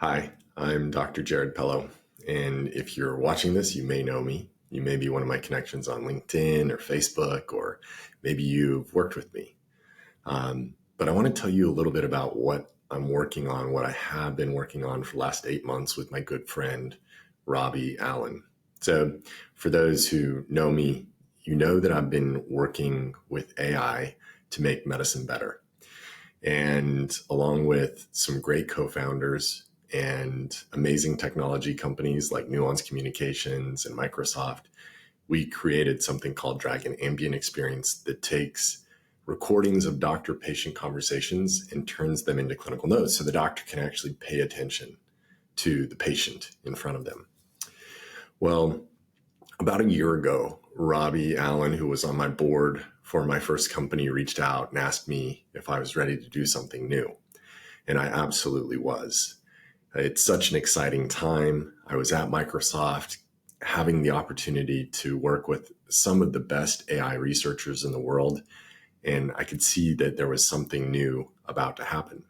Hi, I'm Dr. Pelo, and if you're watching this, you may know me. You may be one of my connections on LinkedIn or Facebook, or maybe you've worked with me. But I want to tell you a little bit about what I'm working on, what I have been working on for the last 8 months with my good friend, Robbie Allen. So for those who know me, you know that I've been working with AI to make medicine better. And along with some great co-founders and amazing technology companies like Nuance Communications and Microsoft, we created something called Dragon Ambient Experience that takes recordings of doctor-patient conversations and turns them into clinical notes so the doctor can actually pay attention to the patient in front of them. Well, about a year ago, Robbie Allen, who was on my board for my first company, reached out and asked me if I was ready to do something new. And I absolutely was. It's such an exciting time. I was at Microsoft having the opportunity to work with some of the best AI researchers in the world. And I could see that there was something new about to happen.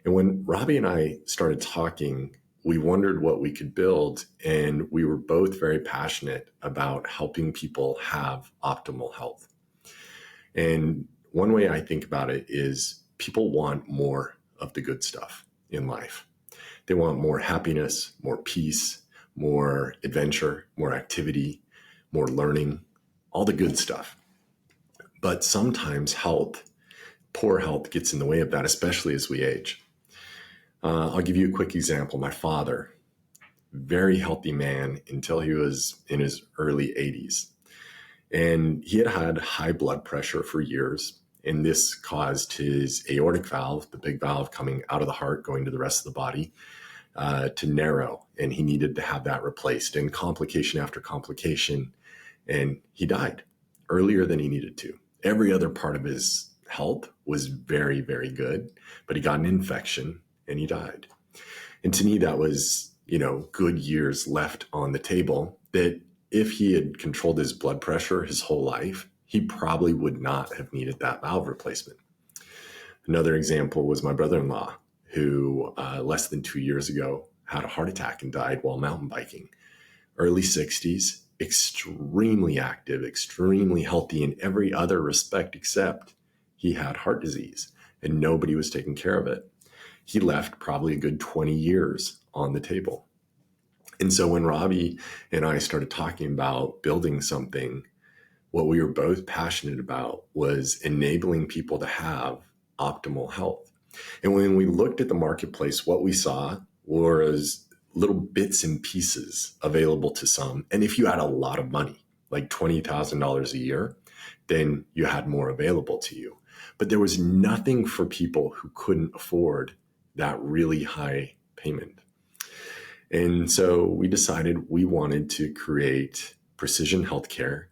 And when Robbie and I started talking, we wondered what we could build. And we were both very passionate about helping people have optimal health. And one way I think about it is people want more of the good stuff in life. They want more happiness, more peace, more adventure, more activity, more learning, all the good stuff. But sometimes poor health gets in the way of that, especially as we age. I'll give you a quick example. My father, very healthy man until he was in his early 80s. And he had high blood pressure for years. And this caused his aortic valve, the big valve coming out of the heart, going to the rest of the body, to narrow. And he needed to have that replaced, and complication after complication. And he died earlier than he needed to. Every other part of his health was very, very good, but he got an infection and he died. And to me, that was, good years left on the table that if he had controlled his blood pressure his whole life, he probably would not have needed that valve replacement. Another example was my brother-in-law, who less than 2 years ago had a heart attack and died while mountain biking. Early 60s, extremely active, extremely healthy in every other respect, except he had heart disease and nobody was taking care of it. He left probably a good 20 years on the table. And so when Robbie and I started talking about building something, what we were both passionate about was enabling people to have optimal health. And when we looked at the marketplace, what we saw was little bits and pieces available to some. And if you had a lot of money, like $20,000 a year, then you had more available to you. But there was nothing for people who couldn't afford that really high payment. And so we decided we wanted to create precision healthcare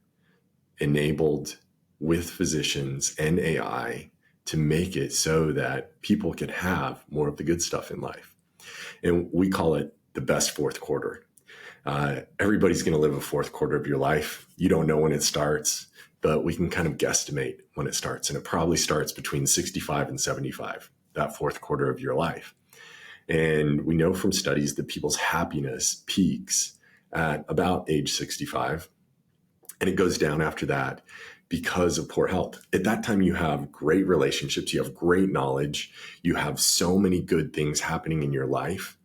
enabled with physicians and AI to make it so that people could have more of the good stuff in life. And we call it the best fourth quarter. Everybody's going to live a fourth quarter of your life. You don't know when it starts, but we can kind of guesstimate when it starts. And it probably starts between 65 and 75, that fourth quarter of your life. And we know from studies that people's happiness peaks at about age 65, and it goes down after that because of poor health. At that time, you have great relationships, you have great knowledge, you have so many good things happening in your life,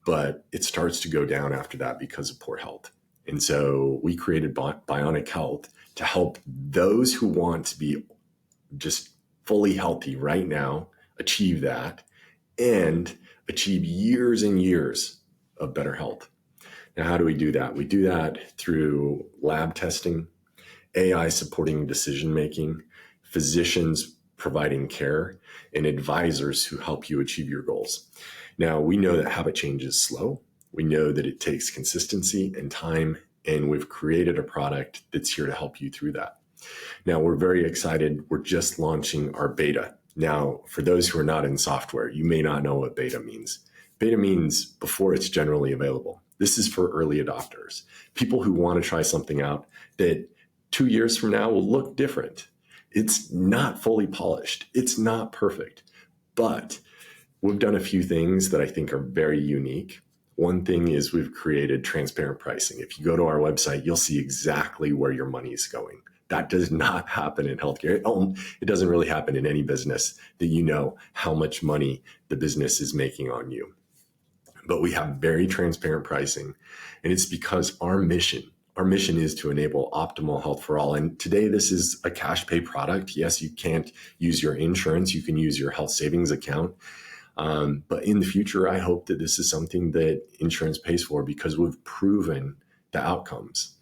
but it starts to go down after that because of poor health. And so we created Bionic Health to help those who want to be just fully healthy right now achieve that and achieve years and years of better health. Now, how do we do that? We do that through lab testing, AI supporting decision-making, physicians providing care, and advisors who help you achieve your goals. Now, we know that habit change is slow. We know that it takes consistency and time, and we've created a product that's here to help you through that. Now, we're very excited. We're just launching our beta. Now, for those who are not in software, you may not know what beta means. Beta means before it's generally available. This is for early adopters, people who want to try something out that 2 years from now will look different. It's not fully polished. It's not perfect, but we've done a few things that I think are very unique. One thing is we've created transparent pricing. If you go to our website, you'll see exactly where your money is going. That does not happen in healthcare. It doesn't really happen in any business that you know how much money the business is making on you. But we have very transparent pricing, and it's because our mission is to enable optimal health for all. And today, this is a cash pay product. Yes, you can't use your insurance. You can use your health savings account. But in the future, I hope that this is something that insurance pays for because we've proven the outcomes.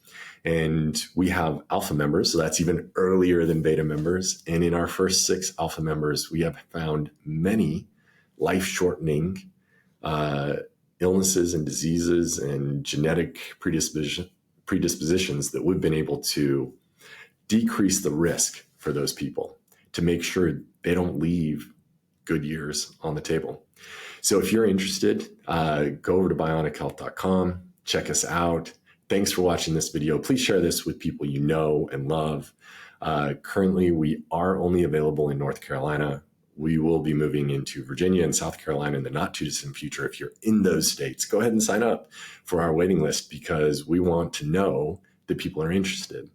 And we have alpha members, so that's even earlier than beta members. And in our first 6 alpha members, we have found many life-shortening illnesses and diseases and genetic predispositions that we've been able to decrease the risk for those people to make sure they don't leave good years on the table. So if you're interested, go over to bionichealth.com, check us out. Thanks for watching this video. Please share this with people you know and love. Currently, we are only available in North Carolina. We will be moving into Virginia and South Carolina in the not too distant future. If you're in those states, go ahead and sign up for our waiting list because we want to know that people are interested.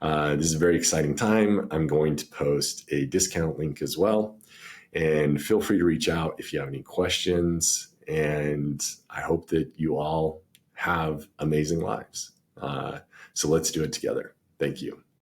This is a very exciting time. I'm going to post a discount link as well. And feel free to reach out if you have any questions. And I hope that you all have amazing lives. So let's do it together. Thank you.